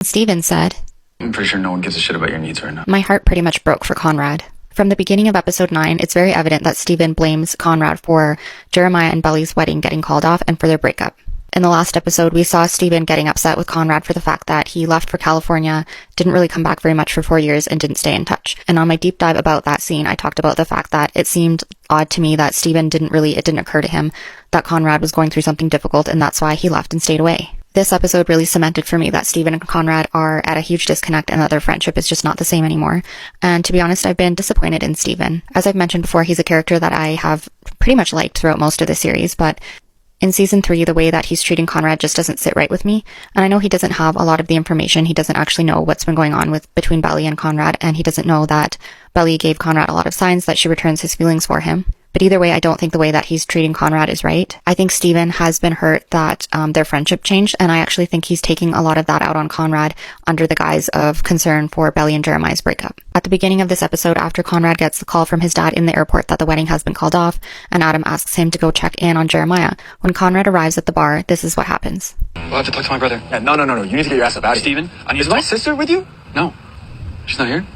Steven said, I'm pretty sure no one gives a shit about your needs right now. My heart pretty much broke for Conrad. From the beginning of episode 9, it's very evident that Steven blames Conrad for Jeremiah and Belly's wedding getting called off and for their breakup. In the last episode, we saw Steven getting upset with Conrad for the fact that he left for California, didn't really come back very much for 4 years, and didn't stay in touch. And on my deep dive about that scene, I talked about the fact that it seemed odd to me that Steven it didn't occur to him that Conrad was going through something difficult, and that's why he left and stayed away. This episode really cemented for me that Steven and Conrad are at a huge disconnect and that their friendship is just not the same anymore. And to be honest, I've been disappointed in Steven. As I've mentioned before, he's a character that I have pretty much liked throughout most of the series, but in season 3, the way that he's treating Conrad just doesn't sit right with me. And I know he doesn't have a lot of the information. He doesn't actually know what's been going on between Belly and Conrad, and he doesn't know that Belly gave Conrad a lot of signs that she returns his feelings for him. But either way, I don't think the way that he's treating Conrad is right. I think Steven has been hurt that their friendship changed, and I actually think he's taking a lot of that out on Conrad under the guise of concern for Belly and Jeremiah's breakup. At the beginning of this episode, after Conrad gets the call from his dad in the airport that the wedding has been called off, and Adam asks him to go check in on Jeremiah, when Conrad arrives at the bar, this is what happens. Well, I have to talk to my brother. Yeah, no. You need to get your ass up out of here. Steven, I need Is to my talk- sister with you? No. She's not here?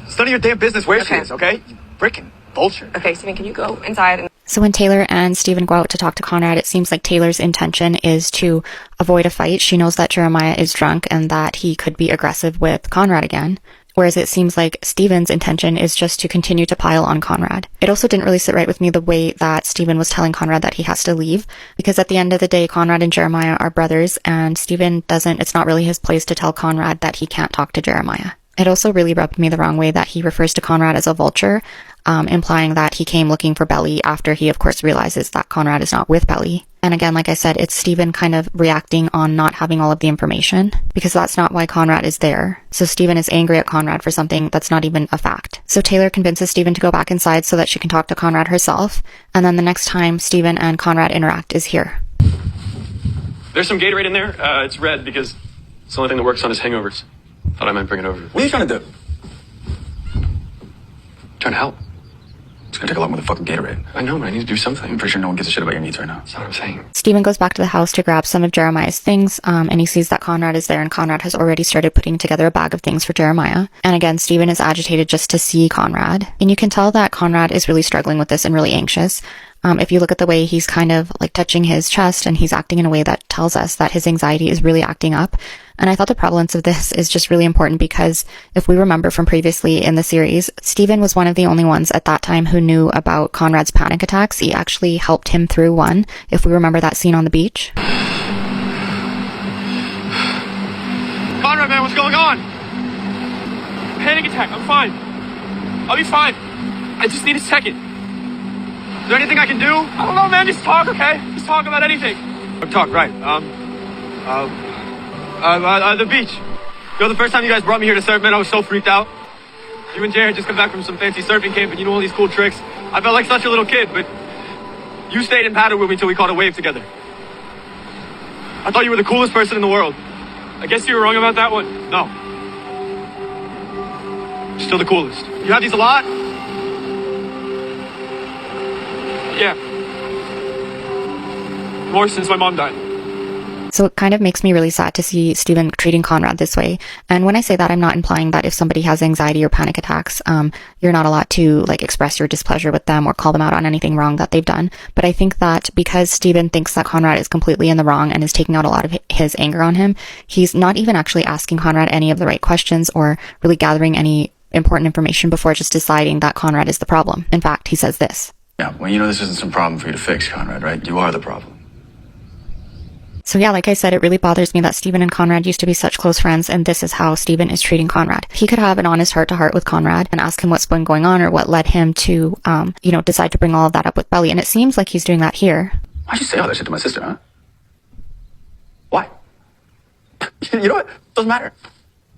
It's none of your damn business where she Okay. is, okay? You frickin' vulture. Okay, Steven, can you go inside and... So when Taylor and Steven go out to talk to Conrad, it seems like Taylor's intention is to avoid a fight. She knows that Jeremiah is drunk and that he could be aggressive with Conrad again. Whereas it seems like Steven's intention is just to continue to pile on Conrad. It also didn't really sit right with me the way that Steven was telling Conrad that he has to leave, because at the end of the day, Conrad and Jeremiah are brothers, and Steven it's not really his place to tell Conrad that he can't talk to Jeremiah. It also really rubbed me the wrong way that he refers to Conrad as a vulture, implying that he came looking for Belly after he, of course, realizes that Conrad is not with Belly. And again, like I said, it's Steven kind of reacting on not having all of the information, because that's not why Conrad is there. So Steven is angry at Conrad for something that's not even a fact. So Taylor convinces Steven to go back inside so that she can talk to Conrad herself, and then the next time Steven and Conrad interact is here. There's some Gatorade in there. It's red because it's the only thing that works on his hangovers. Thought I might bring it over. What are you trying to do? Trying to help. It's gonna take a lot more than fucking Gatorade. I know, but I need to do something. I'm pretty sure no one gives a shit about your needs right now. That's not what I'm saying. Steven goes back to the house to grab some of Jeremiah's things, and he sees that Conrad is there, and Conrad has already started putting together a bag of things for Jeremiah. And again, Steven is agitated just to see Conrad. And you can tell that Conrad is really struggling with this and really anxious. If you look at the way he's kind of like touching his chest, and he's acting in a way that tells us that his anxiety is really acting up. And I thought the prevalence of this is just really important, because if we remember from previously in the series, Steven was one of the only ones at that time who knew about Conrad's panic attacks. He actually helped him through one, if we remember that scene on the beach. Conrad, man, what's going on? Panic attack. I'm fine. I'll be fine. I just need a second. Is there anything I can do? I don't know, man. Just talk, okay? Just talk about anything. Talk, right. The beach. You know, the first time you guys brought me here to surf, man, I was so freaked out. You and Jay had just come back from some fancy surfing camp, and you know all these cool tricks. I felt like such a little kid, but you stayed and paddled with me till we caught a wave together. I thought you were the coolest person in the world. I guess you were wrong about that one. No. You're still the coolest. You have these a lot? Yeah. More since my mom died. So it kind of makes me really sad to see Steven treating Conrad this way. And when I say that, I'm not implying that if somebody has anxiety or panic attacks, you're not allowed to like express your displeasure with them or call them out on anything wrong that they've done. But I think that because Steven thinks that Conrad is completely in the wrong and is taking out a lot of his anger on him, he's not even actually asking Conrad any of the right questions or really gathering any important information before just deciding that Conrad is the problem. In fact, he says this. Yeah, well, you know this isn't some problem for you to fix, Conrad, right? You are the problem. So yeah, like I said, it really bothers me that Steven and Conrad used to be such close friends, and this is how Steven is treating Conrad. He could have an honest heart-to-heart with Conrad and ask him what's been going on or what led him to, decide to bring all of that up with Belly, and it seems like he's doing that here. Why'd you say all that shit to my sister, huh? Why? You know what? Doesn't matter.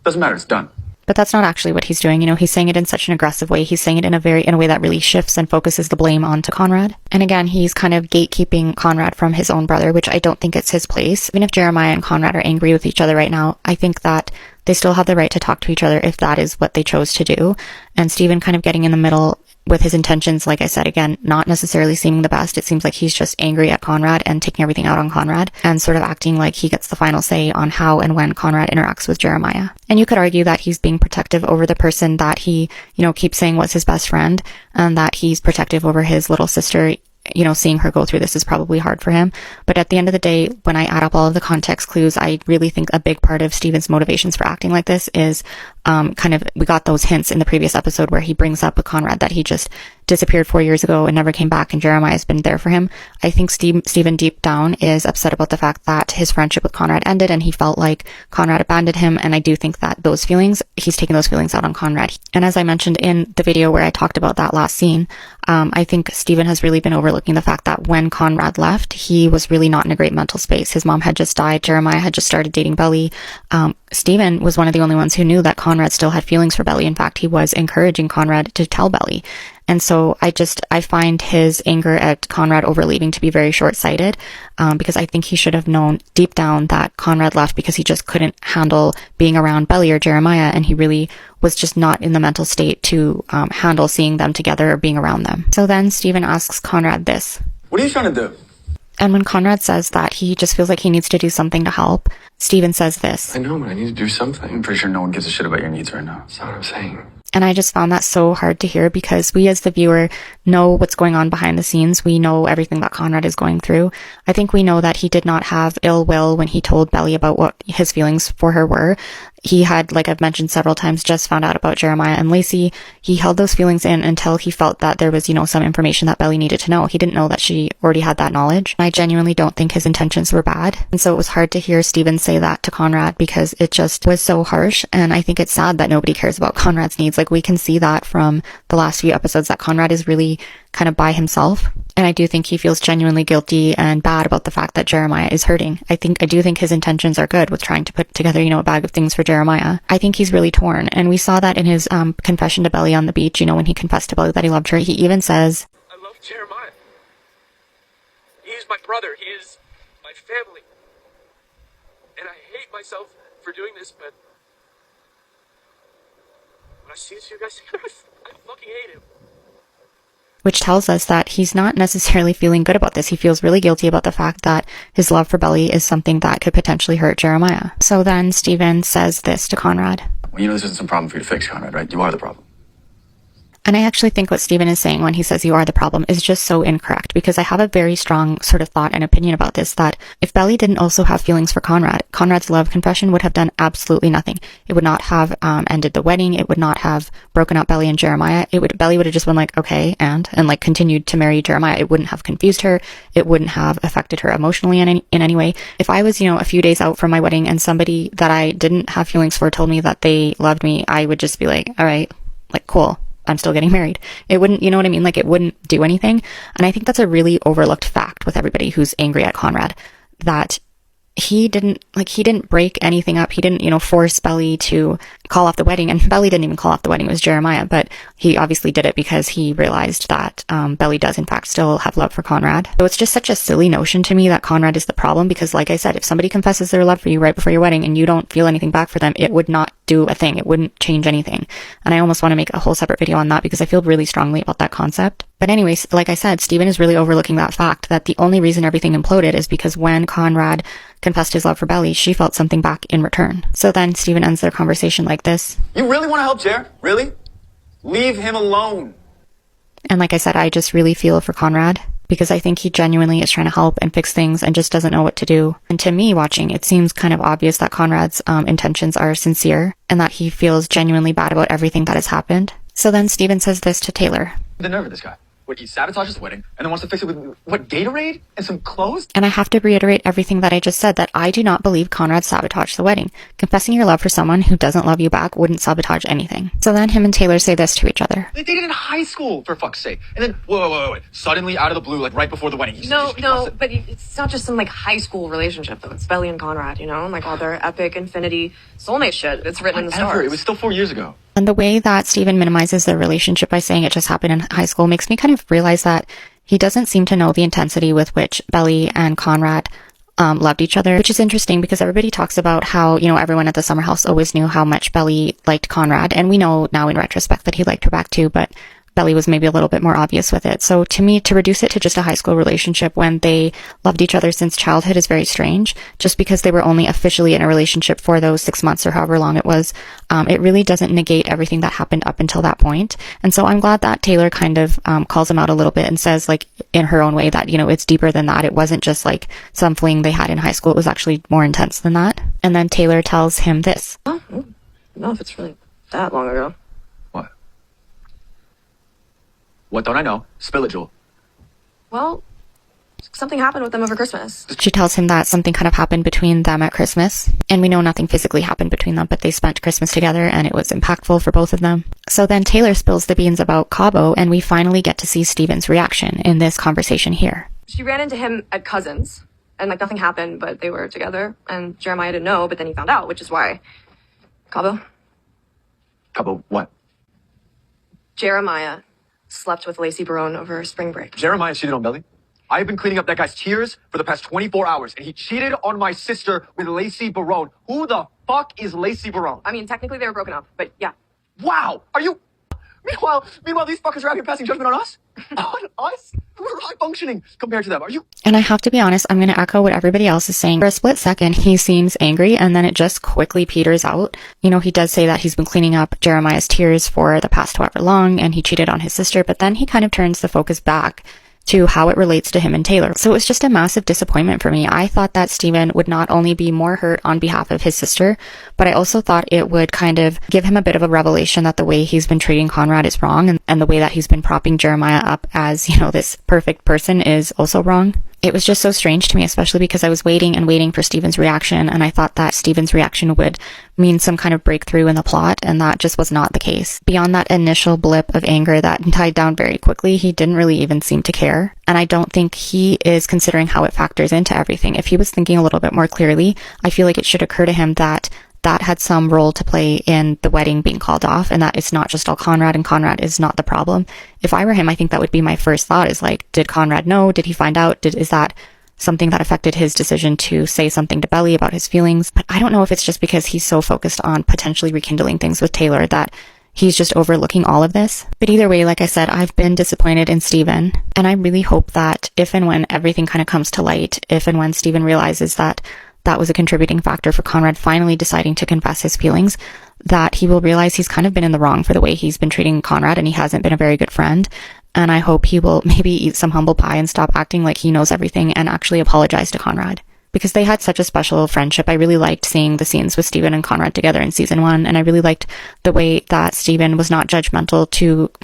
Doesn't matter. It's done. But that's not actually what he's doing. He's saying it in such an aggressive way. He's saying it in a way that really shifts and focuses the blame onto Conrad. And again, he's kind of gatekeeping Conrad from his own brother, which I don't think it's his place. Even if Jeremiah and Conrad are angry with each other right now, I think that they still have the right to talk to each other if that is what they chose to do. And Steven kind of getting in the middle with his intentions, like I said, again, not necessarily seeming the best. It seems like he's just angry at Conrad and taking everything out on Conrad and sort of acting like he gets the final say on how and when Conrad interacts with Jeremiah. And you could argue that he's being protective over the person that he, keeps saying was his best friend, and that he's protective over his little sister. Seeing her go through this is probably hard for him. But at the end of the day, when I add up all of the context clues, I really think a big part of Steven's motivations for acting like this is we got those hints in the previous episode where he brings up with Conrad that he just disappeared 4 years ago and never came back, and Jeremiah's been there for him. I think Steven deep down is upset about the fact that his friendship with Conrad ended and he felt like Conrad abandoned him, and I do think that he's taking those feelings out on Conrad. And as I mentioned in the video where I talked about that last scene, I think Steven has really been overlooking the fact that when Conrad left, he was really not in a great mental space. His mom had just died. Jeremiah had just started dating Belly. Steven was one of the only ones who knew that Conrad still had feelings for Belly. In fact, he was encouraging Conrad to tell Belly. And so I find his anger at Conrad over leaving to be very short-sighted, because I think he should have known deep down that Conrad left because he just couldn't handle being around Belly or Jeremiah, and he really was just not in the mental state to handle seeing them together or being around them. So then Steven asks Conrad this. What are you trying to do? And when Conrad says that he just feels like he needs to do something to help, Steven says this. I know, but I need to do something. I'm pretty sure no one gives a shit about your needs right now. That's not what I'm saying. And I just found that so hard to hear, because we as the viewer know what's going on behind the scenes. We know everything that Conrad is going through. I think we know that he did not have ill will when he told Belly about what his feelings for her were. He had, like I've mentioned several times, just found out about Jeremiah and Lacey. He held those feelings in until he felt that there was, some information that Belly needed to know. He didn't know that she already had that knowledge. I genuinely don't think his intentions were bad. And so it was hard to hear Steven say that to Conrad, because it just was so harsh. And I think it's sad that nobody cares about Conrad's needs. Like, we can see that from the last few episodes that Conrad is really kind of by himself. And I do think he feels genuinely guilty and bad about the fact that Jeremiah is hurting. I do think his intentions are good with trying to put together, a bag of things for Jeremiah. I think he's really torn. And we saw that in his confession to Belly on the beach, when he confessed to Belly that he loved her. He even says, I love Jeremiah. He is my brother. He is my family. And I hate myself for doing this, but when I see you guys together, I fucking hate him. Which tells us that he's not necessarily feeling good about this. He feels really guilty about the fact that his love for Belly is something that could potentially hurt Jeremiah. So then Steven says this to Conrad. Well, this isn't some problem for you to fix, Conrad, right? You are the problem. And I actually think what Steven is saying when he says you are the problem is just so incorrect, because I have a very strong sort of thought and opinion about this, that if Belly didn't also have feelings for Conrad, Conrad's love confession would have done absolutely nothing. It would not have ended the wedding. It would not have broken up Belly and Jeremiah. Belly would have just been like, okay, and like continued to marry Jeremiah. It wouldn't have confused her. It wouldn't have affected her emotionally in any way. If I was, a few days out from my wedding and somebody that I didn't have feelings for told me that they loved me, I would just be like, all right, like, cool. I'm still getting married. It wouldn't, you know what I mean? Like, it wouldn't do anything. And I think that's a really overlooked fact with everybody who's angry at Conrad, that he didn't break anything up. He didn't, force Belly to call off the wedding. And Belly didn't even call off the wedding. It was Jeremiah. But he obviously did it because he realized that Belly does, in fact, still have love for Conrad. So it's just such a silly notion to me that Conrad is the problem, because, like I said, if somebody confesses their love for you right before your wedding and you don't feel anything back for them, it would not do a thing. It wouldn't change anything. And I almost want to make a whole separate video on that, because I feel really strongly about that concept. But anyways, like I said, Steven is really overlooking that fact that the only reason everything imploded is because when Conrad confessed his love for Belly, she felt something back in return. So then Steven ends their conversation like this. You really want to help Jer? Really? Leave him alone. And like I said, I just really feel for Conrad, because I think he genuinely is trying to help and fix things and just doesn't know what to do. And to me, watching, it seems kind of obvious that Conrad's intentions are sincere and that he feels genuinely bad about everything that has happened. So then Steven says this to Taylor. The nerve of this guy. What, he sabotages the wedding and then wants to fix it with, what, Gatorade and some clothes? And I have to reiterate everything that I just said, that I do not believe Conrad sabotaged the wedding. Confessing your love for someone who doesn't love you back wouldn't sabotage anything. So then him and Taylor say this to each other. They dated in high school, for fuck's sake. And then, wait. Suddenly, out of the blue, like right before the wedding. No, but it's not just some like high school relationship though. It's Belly and Conrad, like all their epic infinity soulmate shit. It's written in the stars. It was still 4 years ago. And the way that Steven minimizes their relationship by saying it just happened in high school makes me kind of realize that he doesn't seem to know the intensity with which Belly and Conrad loved each other, which is interesting because everybody talks about how, everyone at the summer house always knew how much Belly liked Conrad. And we know now in retrospect that he liked her back too, but Belly was maybe a little bit more obvious with it. So to me, to reduce it to just a high school relationship when they loved each other since childhood is very strange. Just because they were only officially in a relationship for those 6 months or however long it was, it really doesn't negate everything that happened up until that point. And so I'm glad that Taylor kind of calls him out a little bit and says, like, in her own way that, you know, it's deeper than that. It wasn't just like some fling they had in high school. It was actually more intense than that. And then Taylor tells him this. Oh, I don't know if it's really that long ago. What? What don't I know? Spill it, Jewel. Well, something happened with them over Christmas. She tells him that something kind of happened between them at Christmas. And we know nothing physically happened between them, but they spent Christmas together and it was impactful for both of them. So then Taylor spills the beans about Cabo, and we finally get to see Steven's reaction in this conversation here. She ran into him at Cousins, and like nothing happened, but they were together, and Jeremiah didn't know, but then he found out, which is why. Cabo? Cabo, what? Jeremiah slept with Lacey Barone over spring break. Jeremiah cheated on Belly. I have been cleaning up that guy's tears for the past 24 hours, and he cheated on my sister with Lacey Barone. Who the fuck is Lacey Barone? I mean, technically they were broken up, but yeah. Wow! Are you... Meanwhile, these fuckers are out here passing judgment on us? On us? We're high functioning compared to them. Are you... And I have to be honest, I'm going to echo what everybody else is saying. For a split second, he seems angry, and then it just quickly peters out. You know, he does say that he's been cleaning up Jeremiah's tears for the past however long, and he cheated on his sister, but then he kind of turns the focus back to how it relates to him and Taylor. So it was just a massive disappointment for me. I thought that Steven would not only be more hurt on behalf of his sister, but I also thought it would kind of give him a bit of a revelation that the way he's been treating Conrad is wrong, and the way that he's been propping Jeremiah up as, you know, this perfect person is also wrong. It was just so strange to me, especially because I was waiting and waiting for Steven's reaction, and I thought that Steven's reaction would mean some kind of breakthrough in the plot, and that just was not the case. Beyond that initial blip of anger that died down very quickly, he didn't really even seem to care, and I don't think he is considering how it factors into everything. If he was thinking a little bit more clearly, I feel like it should occur to him that that had some role to play in the wedding being called off, and that it's not just all Conrad, and Conrad is not the problem. If I were him, I think that would be my first thought, is like, did Conrad know? Did he find out? Is that something that affected his decision to say something to Belly about his feelings? But I don't know if it's just because he's so focused on potentially rekindling things with Taylor that he's just overlooking all of this. But either way, like I said, I've been disappointed in Steven, and I really hope that if and when everything kind of comes to light, if and when Steven realizes that that was a contributing factor for Conrad finally deciding to confess his feelings, that he will realize he's kind of been in the wrong for the way he's been treating Conrad, and he hasn't been a very good friend. And I hope he will maybe eat some humble pie and stop acting like he knows everything and actually apologize to Conrad. Because they had such a special friendship. I really liked seeing the scenes with Steven and Conrad together in season 1, and I really liked the way that Steven was not judgmental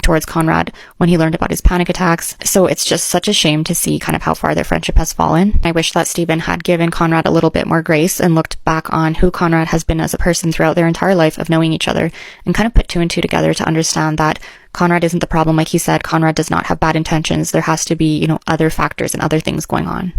towards Conrad when he learned about his panic attacks. So it's just such a shame to see kind of how far their friendship has fallen. I wish that Steven had given Conrad a little bit more grace and looked back on who Conrad has been as a person throughout their entire life of knowing each other, and kind of put 2 and 2 together to understand that Conrad isn't the problem. Like he said, Conrad does not have bad intentions. There has to be, you know, other factors and other things going on.